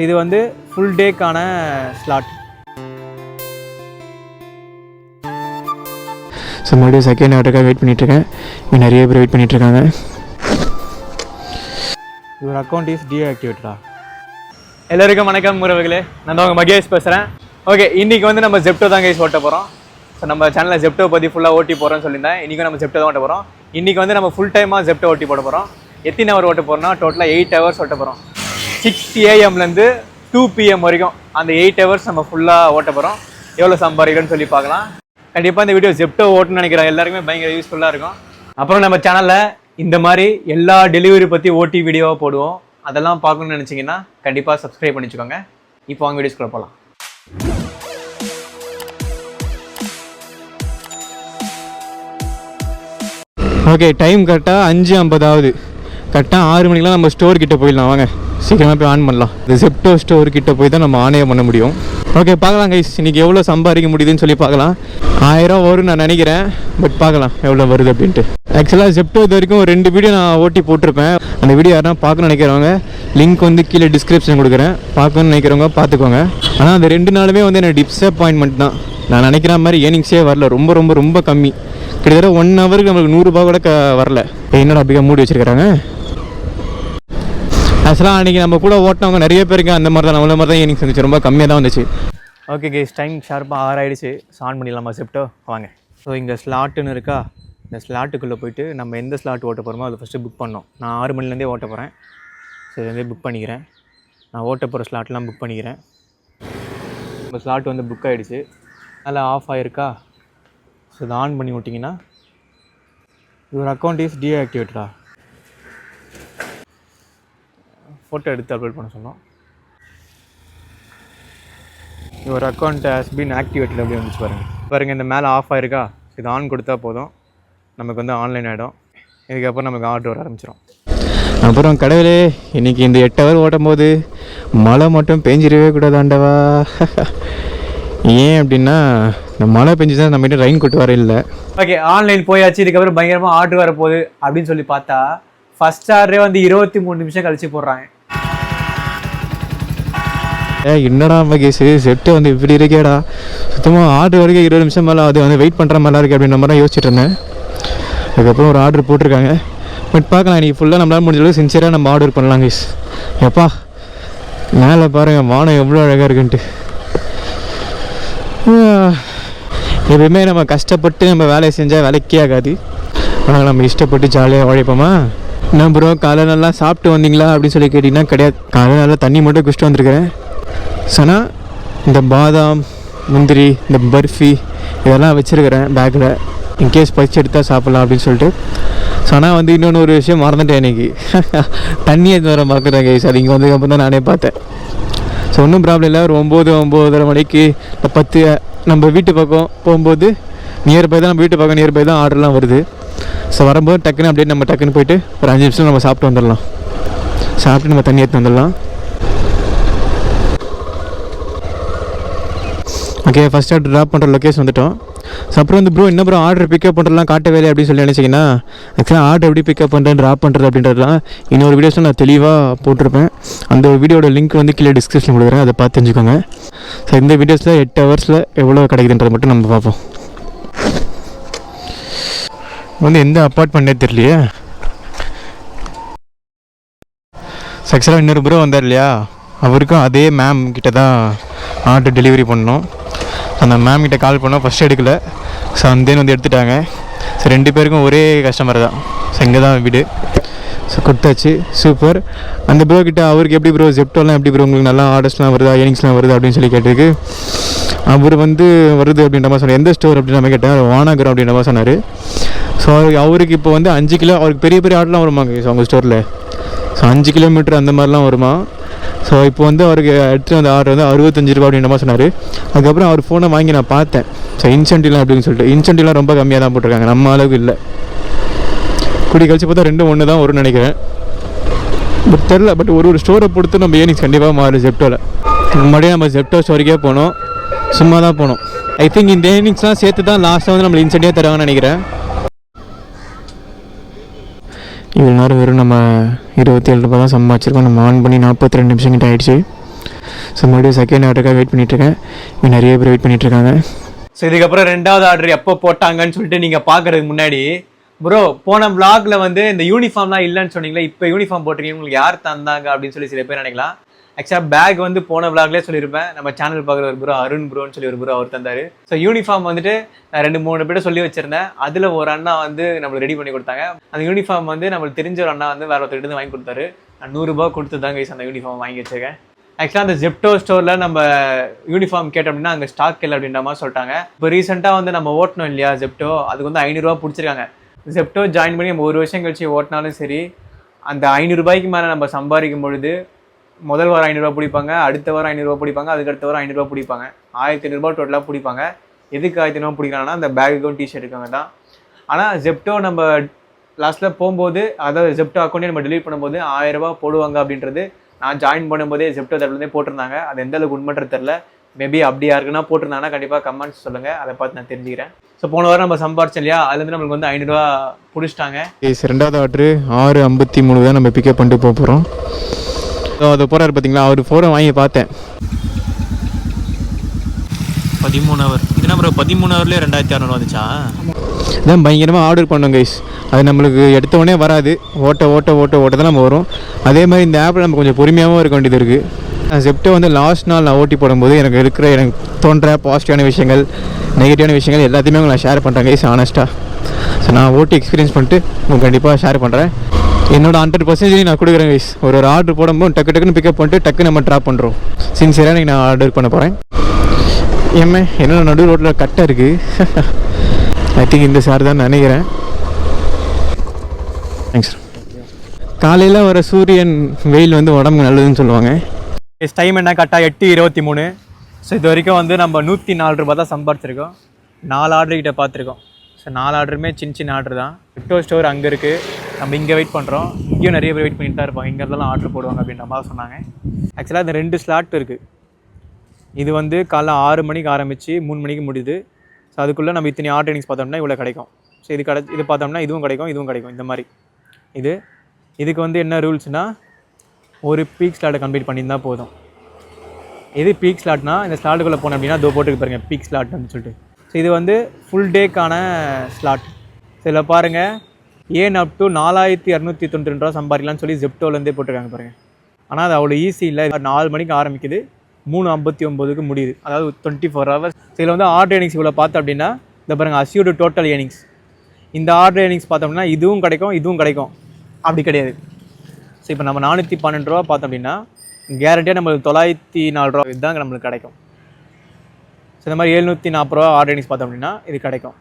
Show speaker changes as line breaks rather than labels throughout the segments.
இது வந்து ஃபுல் டேக்கான ஸ்லாட்.
ஸோ மறுபடியும் செகண்ட் ஆர்டருக்காக வெயிட் பண்ணிகிட்ருக்கேன். இன்னும் நிறைய பேர் வெயிட் பண்ணிகிட்ருக்காங்க.
யுவர் அக்கௌண்ட் இஸ் டீஆக்டிவேட்டடா. எல்லாருக்கும் வணக்கம் உறவுகளே, நான் தான் உங்கள் மகேஷ் பேசுகிறேன். ஓகே, இன்றைக்கி வந்து நம்ம ஜெப்டோ தான் கைஸ் ஓட்ட போகிறோம். ஸோ நம்ம சேனலில் ஜெப்டோ பற்றி ஃபுல்லாக ஓட்டி போகிறோன்னு சொல்லியிருந்தேன். இன்றைக்கும் நம்ம ஜெப்டோ தான் ஓட்ட போகிறோம். இன்றைக்கி வந்து நம்ம ஃபுல் டைமாக ஜெப்டோ ஓட்டி போட போகிறோம். எத்தனை ஹவர் ஓட்ட போகிறோம்னா டோட்டலாக 8 hours ஓட்ட போகிறோம். 6 AM - 2 PM வரைக்கும் அந்த 8 hours நம்ம ஃபுல்லாக ஓட்ட போகிறோம். எவ்வளோ சம்பாதிக்கணும்னு சொல்லி பார்க்கலாம். கண்டிப்பாக இந்த வீடியோ ஜெப்டோ ஓட்டுன்னு நினைக்கிறேன் எல்லாருக்குமே பயங்கர யூஸ்ஃபுல்லாக இருக்கும். அப்புறம் நம்ம சேனலில் இந்த மாதிரி எல்லா டெலிவரி பற்றி ஓட்டி வீடியோவாக போடுவோம். அதெல்லாம் பார்க்கணுன்னு நினச்சிங்கன்னா கண்டிப்பாக சப்ஸ்கிரைப் பண்ணி வச்சுக்கோங்க. இப்போ வாங்க வீடியோஸ்குள்ளே போகலாம்.
ஓகே, டைம் கரெக்டாக 5:50 ஆகுது. கரெக்டாக 6 மணிக்கெலாம் நம்ம ஸ்டோர் கிட்டே போயிடலாம். வாங்க சீக்கிரமாக போய் ஆன் பண்ணலாம். இந்த ஜெப்டோ ஸ்டோர் கிட்டே போய் தான் நம்ம ஆனே பண்ண முடியும். ஓகே, பார்க்கலாம் கைஸ், இன்றைக்கி எவ்வளோ சம்பாதிக்க முடியுதுன்னு சொல்லி பார்க்கலாம். 1000 வரும்னு நான் நினைக்கிறேன். பட் பார்க்கலாம் எவ்வளோ வருது அப்படின்ட்டு. ஆக்சுவலாக ஜெப்டோ இது வரைக்கும் ஒரு 2 வீடியோ நான் ஓட்டி போட்டிருப்பேன். அந்த வீடியோ யாருன்னா பார்க்கணும்னு நினைக்கிறவங்க லிங்க் வந்து கீழே டிஸ்கிரிப்ஷன் கொடுக்குறேன். பார்க்கணுன்னு நினைக்கிறவங்க பார்த்துக்கோங்க. ஆனால் அந்த 2 நாளுமே வந்து எனக்கு டிசப்பாயின்மெண்ட் தான். நான் நினைக்கிற மாதிரி ஏர்னிங்ஸே வரல. ரொம்ப ரொம்ப ரொம்ப கம்மி. கிட்டத்தட்ட 1 ஹவருக்கு நம்மளுக்கு 100 ரூபா கூட வரல. என்னடா அப்படியே மூடி வச்சுருக்கிறாங்க. ஆக்சுவலாக அன்றைக்கி நம்ம கூட ஓட்டினவங்க நிறைய பேருக்கு அந்த மாதிரி தான், நம்மள மாதிரி தான் ஏர்னிங்ஸ் வந்துச்சு. ரொம்ப கம்மியாக தான் வந்துச்சு.
ஓகே கைஸ், டைம் ஷார்ப்பாக 6 ஆகிடுச்சு. ஆன் பண்ணிடலாமா ஜெப்டோ? வாங்க. ஸோ இங்கே ஸ்லாட்டுன்னு இருக்கா, இந்த ஸ்லாட்டுக்குள்ளே போயிட்டு நம்ம எந்த ஸ்லாட் ஓட்ட போகிறோமோ அதை ஃபஸ்ட்டு புக் பண்ணோம். நான் 6 மணிலேருந்தே ஓட்ட போகிறேன். ஸோ இதுலேருந்தே புக் பண்ணிக்கிறேன். நான் ஓட்ட போகிற ஸ்லாட்லாம் புக் பண்ணிக்கிறேன். நம்ம ஸ்லாட் வந்து புக் ஆகிடுச்சு. அதில் ஆஃப் ஆகிருக்கா. ஸோ இதை ஆன் பண்ணி விட்டிங்கன்னா யுவர் அக்கௌண்ட் இஸ் டீஆக்டிவேட்டடா. ஃபோட்டோ எடுத்து அப்லோட் பண்ண சொன்னோம். Your account has been activated அப்படி வந்துச்சு பாருங்கள். இந்த மேலே ஆஃப் ஆகிருக்கா. இது ஆன் கொடுத்தா போதும், நமக்கு வந்து ஆன்லைன் ஆகிடும். இதுக்கப்புறம் நமக்கு ஆர்டர் வர ஆரம்பிச்சிடும்.
அப்புறம் கடவுளே, இன்றைக்கி இந்த 8 ஹவர் ஓட்டும் போது மழை மட்டும் பெஞ்சிடவே கூடாது ஆண்டவா. ஏன் அப்படின்னா இந்த மழை பெஞ்சுதான் நம்மகிட்ட ரெயின் கோட் வர இல்லை.
ஓகே, ஆன்லைன் போயாச்சு. இதுக்கப்புறம் பயங்கரமாக ஆர்டர் வர போகுது அப்படின்னு சொல்லி பார்த்தா ஃபஸ்ட் ஆர்டரே வந்து 23 நிமிஷம் கழிச்சு போடுறாங்க.
என்னடா மகேஷ், செட்டு வந்து இப்படி இருக்கேடா. சுத்தமாக ஆர்டர் வரைக்கும் 20 நிமிஷம் மேலே அது வந்து வெயிட் பண்ணுற மாதிரிலாம் இருக்குது அப்படின்ற மாதிரி தான் யோசிச்சுட்டு இருந்தேன். அதுக்கப்புறம் ஒரு ஆர்டர் போட்டிருக்காங்க. பட் பார்க்கலாம், இன்றைக்கி ஃபுல்லாக நம்மளால் முடிஞ்ச அளவுக்கு சின்சியராக நம்ம ஆர்டர் பண்ணலாம் கைஸ். எப்பா மேலே பாருங்கள் வானம் எவ்வளோ அழகாக இருக்குன்ட்டு. எப்பயுமே நம்ம கஷ்டப்பட்டு நம்ம வேலையை செஞ்சால் வேலைக்கே ஆகாது. ஆனால் நம்ம இஷ்டப்பட்டு ஜாலியாக உழைப்போமா. என்ன ப்ரோ காலையில் நல்லா சாப்பிட்டு வந்தீங்களா அப்படின்னு சொல்லி கேட்டிங்கன்னா கிடையாது. காலையில் நல்லா தண்ணி மட்டும் குடிச்சிட்டு வந்துருக்கிறேன். ஆனால் இந்த பாதாம் முந்திரி இந்த பர்ஃபி இதெல்லாம் வச்சுருக்கிறேன் பேக்கில், இன்கேஸ் பறிச்சு எடுத்தால் சாப்பிட்லாம் அப்படின்னு சொல்லிட்டு. ஸோ ஆனால் வந்து இன்னொன்று ஒரு விஷயம் மறந்துட்டேன் இன்றைக்கி. தண்ணி எடுத்து வர மறந்துட்டேன் கைஸ். அது இங்கே வந்ததுக்கப்புறம் தான் நானே பார்த்தேன். ஸோ ஒன்றும் ப்ராப்ளம் இல்லை. ஒரு 9-9:30 மணிக்கு 10 நம்ம வீட்டு பக்கம் போகும்போது நியர்பை தான், நம்ம வீட்டு பக்கம் நியர்பை தான் ஆர்டர்லாம் வருது. ஸோ வரும்போது டக்குன்னு அப்படியே நம்ம டக்குன்னு போய்ட்டு ஒரு 5 நிமிஷம் நம்ம சாப்பிட்டு வந்துடலாம். சாப்பிட்டு நம்ம தண்ணி எடுத்து வந்துடலாம். ஓகே, ஃபஸ்ட் ஆர்டர் ட்ராப் பண்ணுற லொக்கேஷன் வந்துவிட்டோம். ஸோ அப்புறம் வந்து ப்ரோ என்ன ப்ரோ ஆர்டர் பிக்கப் பண்ணுறதுலாம் காட்டவே இல்லை அப்படின்னு சொல்லி நினச்சிங்கன்னா, ஆக்சுவலாக ஆர்டர் எப்படி பிக்கப் பண்ணுறேன் ட்ராப் பண்ணுறது அப்படின்றதுலாம் இன்னொரு வீடியோஸில் நான் தெளிவாக போட்டிருப்பேன். அந்த வீடியோட லிங்க் வந்து கீழே டிஸ்கிரிப்ஷன் கொடுக்குறேன், அதை பார்த்து தெரிஞ்சுக்கோங்க. ஸோ இந்த வீடியோஸில் 8 ஹவர்ஸில் எவ்வளோ கிடைக்குதுன்றது மட்டும் நம்ம பார்ப்போம். வந்து எந்த அப்பார்ட்மெண்ட்டே தெரியலையே. ஆக்சுவலாக இன்னொரு ப்ரோ வந்தார் இல்லையா, அவருக்கும் அதே மேம் கிட்ட தான் ஆர்டர் டெலிவரி பண்ணோம். அந்த மேம் கிட்ட கால் பண்ணோம், ஃபஸ்ட் எடுக்கலை. ஸோ அந்த வந்து எடுத்துட்டாங்க. ஸோ 2 பேருக்கும் ஒரே கஸ்டமர் தான். ஸோ இங்கே தான் வீடு. ஸோ கொடுத்தாச்சு, சூப்பர். அந்த ப்ரோ கிட்ட அவருக்கு எப்படி ப்ரோ ஜெப்டோலாம் எப்படி ப்ரோ உங்களுக்கு நல்லா ஆர்டர்ஸ்லாம் வருதா, ஏர்னிங்ஸ்லாம் வருது அப்படின்னு சொல்லி கேட்டதுக்கு அவர் வந்து வருது அப்படின்ற மாதிரி சொன்னார். எந்த ஸ்டோர் அப்படின்னு நம்ம கேட்டேன். வானாகரம் அப்படின்ற மாதிரி சொன்னார். ஸோ அவருக்கு இப்போ வந்து 5 கிலோ, அவருக்கு பெரிய பெரிய ஆர்டர்லாம் வருமாங்க ஸோ அவங்க ஸ்டோரில். ஸோ 5 கிலோமீட்டர் அந்த மாதிரிலாம் வருமா. ஸோ இப்போ வந்து அவருக்கு எடுத்து அந்த ஆர்டர் வந்து 65 ரூபா அப்படின்ற மாதிரி சொன்னார். அதுக்கப்புறம் அவர் ஃபோனை வாங்கி நான் பார்த்தேன். ஸோ இன்சென்டிவ்லாம் அப்படின்னு சொல்லிட்டு இன்சென்டிவ்லாம் ரொம்ப கம்மியாக தான் போட்டிருக்காங்க, நம்ம அளவுக்கு இல்லை. கூடி கழிச்சு பார்த்தா 2-1 தான் வரும்னு நினைக்கிறேன். பட் தெரில. பட் ஒரு ஸ்டோரை பொறுத்து நம்ம ஏர்னிங்ஸ் கண்டிப்பாக மாறும் ஜெப்டோவில். முன்னாடியே நம்ம ஜெப்டோ ஸ்டோரிக்கே போனோம், சும்மா தான் போனோம். ஐ திங்க் இந்த ஏர்னிங்ஸ்லாம் சேர்த்து தான் லாஸ்ட்டாக வந்து நம்மளுக்கு இன்சென்டிவாக தருவாங்கன்னு நினைக்கிறேன். இவ்வளோ நேரம் வெறும் நம்ம 27 ரூபா தான் சம்பாதிச்சிருக்கோம். நம்ம ஆன் பண்ணி 42 நிமிஷம் கிட்ட ஆகிடுச்சு. ஸோ மறுபடியும் செகண்ட் ஆர்டருக்காக வெயிட் பண்ணிகிட்ருக்கேன். இன்னும் நிறைய பேர் வெயிட் பண்ணிகிட்ருக்காங்க.
ஸோ இதுக்கப்புறம் 2வது ஆர்டர் எப்போ போட்டாங்கன்னு சொல்லிட்டு நீங்கள் பார்க்குறதுக்கு முன்னாடி ப்ரோ போன vlogல வந்து இந்த யூனிஃபார்ம்லாம் இல்லைன்னு சொன்னீங்களா, இப்போ யூனிஃபார்ம் போட்டிருக்கீங்க, உங்களுக்கு யார் தந்தாங்க அப்படின்னு சொல்லி சில பேர் நினைக்கலாம். ஆக்சுவலாக பேக் வந்து போன vlogலேயே சொல்லியிருப்பேன். நம்ம சேனல் பார்க்குற ஒரு ப்ரோ அருண் ப்ரோன்னு சொல்லி ஒரு ப்ரோ அவர் தந்தார். ஸோ யூனிஃபார்ம் வந்துட்டு நான் 2-3 பேர் சொல்லி வச்சிருந்தேன். அதில் ஒரு அண்ணா வந்து நம்மளுக்கு ரெடி பண்ணி கொடுத்தாங்க. அந்த யூனிஃபார்ம் வந்து நம்மளுக்கு தெரிஞ்ச ஒரு அண்ணா வந்து வேற ஒருத்தர் வாங்கி கொடுத்தாரு. நான் 100 ரூபா கொடுத்து தான் கைஸ் அந்த யூனிஃபார்ம் வாங்கி வச்சிருக்கேன். ஆக்சுவலாக அந்த ஜெப்டோ ஸ்டோரில் நம்ம யூனிஃபார்ம் கேட்டோம் அப்படின்னா அங்கே ஸ்டாக் இல்லை அப்படின்ற மாதிரி சொல்லிட்டாங்க. இப்போ ரீசெண்டாக வந்து நம்ம ஓட்டணும் இல்லையா ஜெப்டோ, அதுக்கு வந்து 500 ரூபா பிடிச்சிருக்காங்க. ஜெப்டோ ஜாயின் பண்ணி நம்ம 1 வருஷம் கழிச்சு ஓட்டினாலும் சரி, அந்த 500 ரூபாய்க்கு மேலே நம்ம சம்பாதிக்கும் பொழுது முதல் வாரம் 500 ரூபா பிடிப்பாங்க, அடுத்த வாரம் 500 ரூபா பிடிப்பாங்க, அதுக்கு அடுத்த வாரம் 500 ரூபா பிடிப்பாங்க. 1500 ரூபா டோட்டலாக பிடிப்பாங்க. எதுக்கு 1500 ரூபா பிடிக்கிறாங்கன்னா அந்த பேக்குக்கும் டிஷர்ட்டுக்காங்க தான். ஆனால் ஜெப்டோ நம்ம லாஸ்ட்டில் போகும்போது, அதாவது ஜெப்டோ அக்கௌண்ட்டே நம்ம டெலிட் பண்ணும்போது 1000 ரூபா போடுவாங்க அப்படின்றது நான் ஜாயின் பண்ணும்போதே ஜெப்டோ தரப்புலேருந்தே போட்டிருந்தாங்க. அது எந்த அளவுக்கு உண்மைன்றது தெரில. மேபி அப்படி யாருக்குன்னா போட்டிருந்தாங்கன்னா கண்டிப்பாக கமெண்ட்ஸ் சொல்லுங்கள், அதை பார்த்து நான் தெரிஞ்சுக்கிறேன். ஸோ போன வாரம் நம்ம சம்பாரிச்சோம் இல்லையா, அதுலேருந்து நம்மளுக்கு வந்து 500 ரூபா பிடிச்சிட்டாங்க.
2வது ஆர்டரு 6:53 தான் நம்ம பிக்கப் பண்ணிட்டு போக போகிறோம். ஸோ அதை போகிறாரு பார்த்தீங்களா, அவர் ஃபோரை வாங்கி பார்த்தேன்.
13 ஹவர் இதுனா அப்புறம் 13 ஹவர்லேயே 2600 வந்துச்சா?
இதான் பயங்கரமாக ஆர்டர் பண்ணோம் கைஸ். அது நம்மளுக்கு எடுத்த உடனே வராது, ஓட்ட தான் நம்ம வரும். அதே மாதிரி இந்த ஆப்பில் நம்ம கொஞ்சம் பொறுமையாகவும் இருக்க வேண்டியது இருக்குது. ஜெப்டோ வந்து லாஸ்ட் நாள் நான் ஓட்டி போடும்போது எனக்கு தோன்ற பாசிட்டிவான விஷயங்கள், நெகட்டிவான விஷயங்கள் எல்லாத்தையுமே உங்களுக்கு நான் ஷேர் பண்ணுறேன் கைஸ், ஆனஸ்ட்டாக. ஸோ நான் ஓட்டி எக்ஸ்பீரியன்ஸ் பண்ணிட்டு உங்களுக்கு கண்டிப்பாக ஷேர் பண்ணுறேன். என்னோட 100% நான் கொடுக்குறேன் கைஸ். ஒரு ஆர்டர் போடும்போது டக்குன்னு பிக்கப் பண்ணிட்டு டக்கு நம்ம ட்ராப் பண்ணுறோம். சின்சியராக நீங்கள் நான் ஆர்டர் பண்ண போகிறேன். ஏமே என்னோட நடு ரோட்டில் கட்டாக இருக்குது. ஐ திங்க் இந்த சார் தான் நினைக்கிறேன். தேங்க்ஸ். காலையில் வர சூரியன் வெயில் வந்து உடம்புக்கு நல்லதுன்னு சொல்லுவாங்க.
டைம் என்ன கரெக்டாக 8:23. ஸோ இது வரைக்கும் வந்து நம்ம 104 ரூபா தான் சம்பாரிச்சிருக்கோம். 4 ஆர்டர்கிட்ட பார்த்துருக்கோம். ஸோ 4 ஆர்டருமே சின்ன ஆர்டர் தான். ஜெப்டோ ஸ்டோர் அங்கே இருக்குது, நம்ம இங்கே வெயிட் பண்ணுறோம். இங்கேயும் நிறைய பேர் வெயிட் பண்ணிட்டு தான் இருப்பாங்க, இங்கே இருந்தாலும் ஆர்டர் போடுவாங்க அப்படின்ற மாதிரி சொன்னாங்க. ஆக்சுவலாக இந்த 2 ஸ்லாட் இருக்குது. இது வந்து காலைல 6 மணிக்கு ஆரம்பித்து 3 மணிக்கு முடியுது. ஸோ அதுக்குள்ளே நம்ம இத்தனை ஆர்டர் பார்த்தோம்னா இவ்வளோ கிடைக்கும். ஸோ இது பார்த்தோம்னா இதுவும் கிடைக்கும் இந்த மாதிரி. இதுக்கு வந்து என்ன ரூல்ஸ்னால், ஒரு பீக் ஸ்லாட்டை கம்ப்ளீட் பண்ணியிருந்தால் போதும். எது பீக் ஸ்லாட்னா, இந்த ஸ்லாட்டுக்குள்ளே போனோம் அப்படின்னா இதோ போட்டுக்கு பாருங்கள் பீக் ஸ்லாட் அப்படின்னு சொல்லிட்டு. ஸோ இது வந்து ஃபுல் டேக்கான ஸ்லாட். ஸோ இதில் பாருங்கள், ஏன் அப் டு 4292 ரூபா சம்பாதிக்கலாம்னு சொல்லி ஜெப்டோலேருந்தே போட்டிருக்காங்க பாருங்கள். ஆனால் அது அவ்வளோ ஈஸி இல்லை. 4 மணிக்கு ஆரம்பிக்குது, 3:59க்கு முடியுது, அதாவது 24 ஹவர்ஸ். இதில் வந்து ஆர்டர் ஏர்னிங்ஸ் இவ்வளோ பார்த்தோம் அப்படின்னா இந்த பாருங்கள் அஸ்யூர்டு டோட்டல் ஏர்னிங்ஸ். இந்த ஆர்டர் ஏர்னிங்ஸ் பார்த்தோம்னா இதுவும் கிடைக்கும் அப்படி கிடையாது. ஸோ இப்போ நம்ம 412 ரூபா பார்த்தோம் அப்படின்னா கேரண்டியாக நம்மளுக்கு 904 ரூபா இதுதான் நம்மளுக்கு கிடைக்கும். ஸோ இந்த மாதிரி 740 ரூபா ஆர்டர் ஏர்னிங்ஸ் பார்த்தோம் அப்படின்னா இது கிடைக்கும்.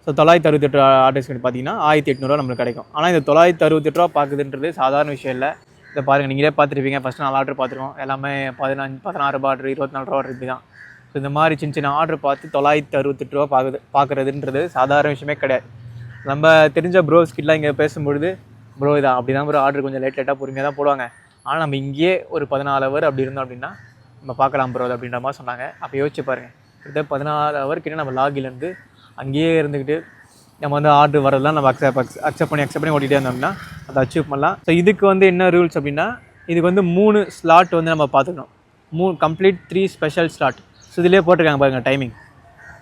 ஸோ 968 ஆர்டர்ஸ் பார்த்தீங்கன்னா 1800 ரூபா நம்மளுக்கு கிடைக்கும். ஆனால் இந்த 968 ரூபா பார்க்குதுன்றது சாதாரண விஷயம் இல்லை. இதை பாருங்கள், நீங்களே பார்த்துருப்பீங்க. ஃபஸ்ட்டு 4 ஆர்டர் பார்த்துருக்கோம், எல்லாமே 16 ரூபா ஆர்டர், 24 ரூபா ஆர்டர் இப்படி தான். ஸோ இந்த மாதிரி சின்ன ஆர்டர் பார்த்து 968 ரூபா பார்க்குறதுன்றது சாதாரண விஷயமே கிடையாது. நம்ம தெரிஞ்ச ப்ரோஸ் கிட்டலாம் இங்கே பேசும்பொழுது, ப்ரோ இதான் அப்படி தான் ப்ரோ ஆர்டர் கொஞ்சம் லேட்டாக பொறுமையாக தான் போடுவாங்க, ஆனால் நம்ம இங்கேயே ஒரு 14 ஹவர் அப்படி இருந்தோம் அப்படின்னா நம்ம பார்க்கலாம் ப்ரோ அப்படின்ற மாதிரி சொன்னாங்க. அப்போ யோசிச்சு பாருங்கள், கிட்ட 14 ஹவர் கிட்டே நம்ம லாகிலேருந்து அங்கேயே இருந்துக்கிட்டு நம்ம வந்து ஆர்டர் வரதெல்லாம் நம்ம அக்செப்ட் பண்ணி ஓட்டிகிட்டே இருந்தோம்னா அதை அச்சீவ் பண்ணலாம். ஸோ இதுக்கு வந்து என்ன ரூல்ஸ் அப்படின்னா, இதுக்கு வந்து 3 ஸ்லாட் வந்து நம்ம பார்த்துக்கணும். Complete 3 special slot. ஸோ இதிலே போட்டிருக்காங்க பாருங்கள் டைமிங்.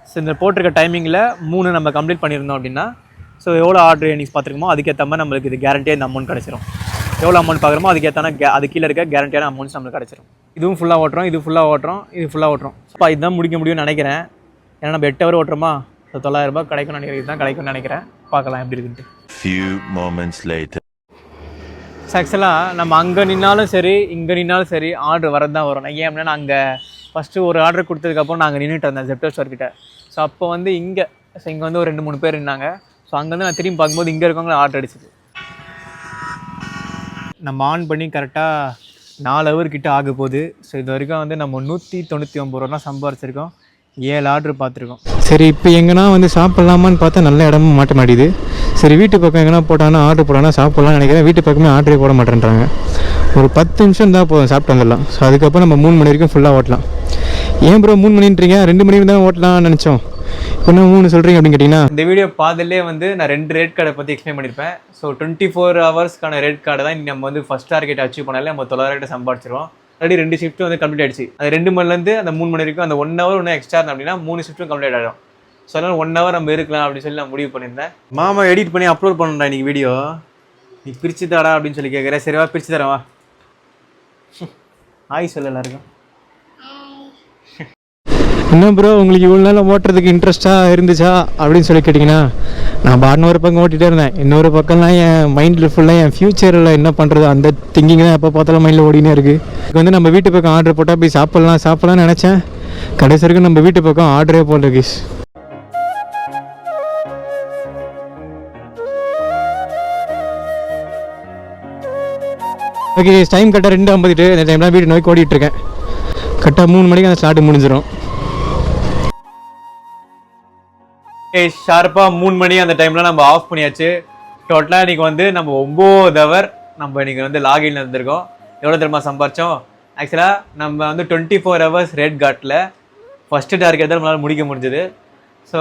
ஸோ இந்த போட்டிருக்க டைமிங்கில் 3 நம்ம கம்ப்ளீட் பண்ணியிருந்தோம் அப்படின்னா, ஸோ எவ்வளோ ஆர்டர் ஏர்னிங்ஸ் பார்த்துருக்கோமோ அதுக்கேற்ற மாதிரி நம்மளுக்கு இது கேரண்டியாக இந்த அமௌண்ட் கிடச்சிரும். எவ்வளோ அமௌண்ட் பார்க்குறோமோ அதுக்கேற்றான அது கீழே இருக்க கேரண்டியான அமௌண்ட்ஸ் நம்மளுக்கு கிடச்சிரும். இதுவும் ஃபுல்லாக ஓட்டுறோம், இது ஃபுல்லாக ஓட்டுறோம். ஸோ இதுதான் முடிக்க முடியும்னு நினைக்கிறேன். ஏன்னா நம்ம 8 ஹவர் ஓட்டுறோமா, ஸோ 900 ரூபாய் கிடைக்கும்னு நினைக்கிறேன். இதுதான் கிடைக்கும்னு நினைக்கிறேன். பார்க்கலாம் எப்படி இருக்குன்ட்டு.
Few moments later.
ஆக்சுவலாக நம்ம அங்கே நின்னாலும் சரி இங்கே நின்னாலும் சரி ஆர்டர் வரது தான் வரும். ஏன் அப்படின்னா நான் அங்கே ஃபஸ்ட்டு ஒரு ஆர்டர் கொடுத்ததுக்கப்புறம் நாங்கள் நின்றுட்டு இருந்தேன் ஜெப்டோ ஸ்டோர்கிட்ட. ஸோ அப்போ வந்து இங்கே வந்து ஒரு 2-3 பேர் இருந்தாங்க. ஸோ அங்கேருந்து நான் திரும்பி பார்க்கும்போது இங்கே இருக்கவங்க ஆர்டர் அடிச்சிது. நம்ம ஆன் பண்ணி கரெக்டாக 4 ஹவர் கிட்ட ஆக போகுது. ஸோ இது வரைக்கும் வந்து நம்ம 199 ரூபா தான் சம்பாரிச்சிருக்கோம். 7 ஆர்டர் பார்த்துருக்கோம்.
சரி, இப்போ எங்கன்னா வந்து சாப்பிட்லாமான்னு பார்த்தா நல்ல இடமும் மாட்ட மாட்டேது. சரி, வீட்டு பக்கம் எங்கன்னா போட்டாங்கன்னா ஆர்டர் போட்டாங்கன்னா சாப்பிட்லான்னு நினைக்கிறேன். வீட்டு பக்கமே ஆர்டரே போட மாட்டேன்றாங்க. ஒரு 10 நிமிஷம் தான் போதும், சாப்பிட்டு வந்துடலாம். ஸோ அதுக்கப்புறம் நம்ம 3 மணி வரைக்கும் ஃபுல்லாக ஓட்டலாம். ஏன் ப்ரோ 3 மணின்றீங்க? 2 மணி தான் ஓட்டலாம்னு நினச்சோம், இப்போ என்ன 3 சொல்கிறீங்க அப்படின்னு கேட்டிங்கன்னா,
இந்த வீடியோ பாதிலே வந்து நான் 2 ரேட் கார்டை பற்றி எக்ஸ்பிளைன் பண்ணியிருப்பேன். ஸோ 24 ஹவர்ஸ்க்கான ரேட் கார்டை தான் நம்ம வந்து ஃபஸ்ட் டார்கெட் அச்சீவ் பண்ணாலே நம்ம 900 கிட்ட சம்பாதிச்சிருவோம். ஆல்ரெடி 2 ஷிஃப்ட் வந்து கம்ப்ளீட் ஆயிடுச்சு. அது 2 மணிலேருந்து அந்த 3 மணி வரைக்கும் அந்த 1 ஹவர் ஒன்று எக்ஸ்ட்ரா இருந்தோம் அப்படின்னா 3 ஷிஃப்ட்டும் கம்ப்ளீட் ஆகிடும். ஸோ அதனால் 1 ஹவர் நம்ம இருக்கலாம் அப்படின்னு சொல்லி நான் முடிவு பண்ணியிருந்தேன். மாமா எடிட் பண்ணி அப்லோட் பண்ணுறேன் இன்னைக்கு வீடியோ. நீ பிரித்து தாடா அப்படின்னு சொல்லி கேட்குறேன். சரிவா பிரித்து தரவா? ஆய் சொல்ல எல்லாருக்கும்.
என்ன ப்ரோ உங்களுக்கு இவ்வளோ நாள் ஓட்டுறதுக்கு இன்ட்ரெஸ்ட்டாக இருந்துச்சா அப்படின்னு சொல்லி கேட்டிங்கன்னா, நான் பாட்னு ஒரு பக்கம் ஓட்டிகிட்டே இருந்தேன். இன்னொரு பக்கம்லாம் என் மைண்டில் ஃபுல்லாக என் ஃப்யூச்சரில் என்ன பண்ணுறது அந்த திங்கிங் தான் எப்போ பார்த்தாலும் மைண்டில் ஓடினே இருக்குது. இப்போ வந்து நம்ம வீட்டு பக்கம் ஆர்டர் போட்டால் போய் சாப்பிட்லாம்னு நினச்சேன். கடைசி வரைக்கும் நம்ம வீட்டு பக்கம் ஆர்டரே போடல கீஸ். ஓகே டைம் கரெக்டாக 2:52. இந்த டைம்லாம் வீடு நோக்கி ஓடிட்டுருக்கேன். கரெக்டாக 3 மணிக்கு அந்த ஸ்லாட்டு முடிஞ்சிடும்.
ஷார்ப்பாக 3 மணி அந்த டைமில் நம்ம ஆஃப் பண்ணியாச்சு. டோட்டலாக இன்றைக்கி வந்து நம்ம 9 ஹவர் நம்ம இன்றைக்கி வந்து லாகின்ல இருந்திருக்கோம். எவ்வளோ தெரியுமா சம்பாரிச்சோம்? ஆக்சுவலாக நம்ம வந்து 24 ஹவர்ஸ் ரெட் காட்டில் ஃபஸ்ட்டு டார்கெட் தான் நம்மளால் முடிக்க முடிஞ்சது. ஸோ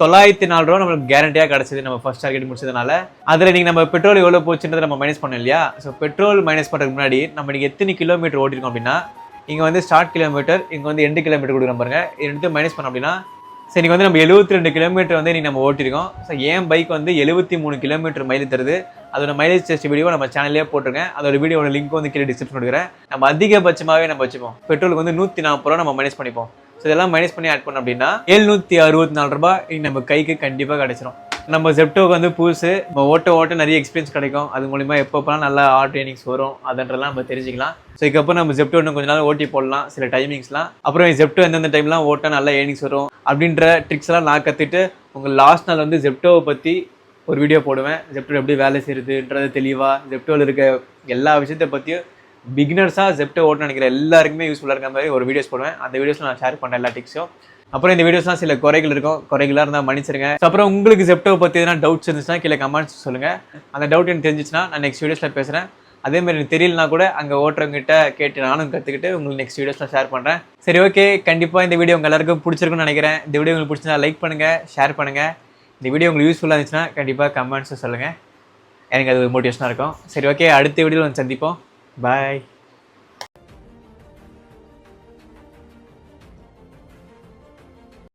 904 ரூபா நம்மளுக்கு கேரண்டியாக கிடச்சிது நம்ம ஃபஸ்ட் டார்கெட் முடிச்சதுனால. அதில் நீங்கள் நம்ம பெட்ரோல் எவ்வளோ போச்சுன்றதை நம்ம மைனஸ் பண்ணோம் இல்லையா? ஸோ பெட்ரோல் மைனஸ் பண்ணுறதுக்கு முன்னாடி நம்ம இன்றைக்கி எத்தனை கிலோமீட்டர் ஓட்டிருக்கோம் அப்படின்னா, இங்கே வந்து ஸ்டார்ட் கிலோமீட்டர், இங்கே வந்து எண்டு கிலோமீட்டர் கொடுக்குறோம் பாருங்க. இது எடுத்து மைனஸ் பண்ணோம் அப்படின்னா சரி இன்றைக்கி வந்து நம்ம 72 கிலோமீட்டர் வந்து இன்றைக்கி நம்ம ஓட்டிருக்கோம். ஸோ என் பைக் வந்து 73 கிலோமீட்டர் மைலேஜ் தருது. அதோட மைலேஜ் டெஸ்ட் வீடியோ நம்ம சேனல்லே போட்டிருக்கேன். அதோட வீடியோட லிங்க் வந்து கீழே டிஸ்கிரிப்ஷன் கொடுக்குறேன். நம்ம அதிகபட்சமாகவே நம்ம வச்சுப்போம். பெட்ரோலுக்கு வந்து 140 ரூபா நம்ம மைனஸ் பண்ணிப்போம். ஸோ இதெல்லாம் மைனஸ் பண்ணி ஆட் பண்ணோம் அப்படின்னா 764 ரூபா நம்ம கைக்கு கண்டிப்பாக கிடச்சிரும். நம்ம ஜெப்டோக்கு வந்து புதுசு, நம்ம ஓட்ட நிறைய எக்ஸ்பீரியன்ஸ் கிடைக்கும். அது மூலிமா எப்பப்போலாம் நல்லா ஆர்ட் ட்ரைனிங்ஸ் வரும் அதன்றலாம் நம்ம தெரிஞ்சுக்கலாம். ஸோ இதுக்கப்புறம் நம்ம ஜெப்டோ இன்னும் கொஞ்ச நாள் ஓட்டி போடலாம் சில டைமிங்ஸ்லாம். அப்புறம் ஜெப்டோ எந்தெந்த டைம்லாம் ஓட்ட நல்லா ஏர்னிங்ஸ் வரும் அப்படின்ற ட்ரிக்ஸ்லாம் நான் கற்றுட்டு உங்கள் லாஸ்ட் நாள் வந்து ஜெப்டோவை பற்றி ஒரு வீடியோ போடுவேன். ஜெப்டோ எப்படி வேலை செய்யுதுன்றது தெளிவாக, ஜெப்டோவில் இருக்க எல்லா விஷயத்தை பற்றியும் பிகினர்ஸாக ஜெப்டோ ஓட்ட நினைக்கிற எல்லாருக்குமே யூஸ்ஃபுல்லாக இருக்க மாதிரி ஒரு வீடியோஸ் போடுவேன். அந்த வீடியோஸில் நான் ஷேர் பண்ணுறேன் எல்லா டிப்ஸும். அப்புறம் இந்த வீடியோஸ்லாம் சில குறைகள் இருக்கும், குறைகளாக இருந்தால் மன்னிச்சிருங்க. அப்புறம் உங்களுக்கு ஜெப்டோவை பற்றி எதனா டவுட்ஸ் இருந்துச்சுன்னா கீழே கமெண்ட்ஸ் சொல்லுங்கள். அந்த டவுட் எனக்கு தெரிஞ்சிச்சுன்னா நான் நெக்ஸ்ட் வீடியோஸில் பேசுகிறேன். அதேமாதிரி எனக்கு தெரியலனா கூட அங்கே ஓட்டுறவங்கிட்ட கேட்டு நானும் கற்றுக்கிட்டு உங்களுக்கு நெக்ஸ்ட் வீடியோஸில் ஷேர் பண்ணுறேன். சரி ஓகே, கண்டிப்பாக இந்த வீடியோ உங்கள் எல்லாருக்கும் பிடிச்சிருக்குன்னு நினைக்கிறேன். இந்த வீடியோ உங்களுக்கு பிடிச்சிருந்தா லைக் பண்ணுங்கள், ஷேர் பண்ணுங்கள். இந்த வீடியோ உங்களுக்கு யூஸ்ஃபுல்லாக இருந்துச்சுன்னா கண்டிப்பாக கமெண்ட்ஸும் சொல்லுங்கள். எனக்கு அது மோட்டிவேஷனாக இருக்கும். சரி ஓகே, அடுத்த வீடியோவில் வந்து சந்திப்போம். பாய்.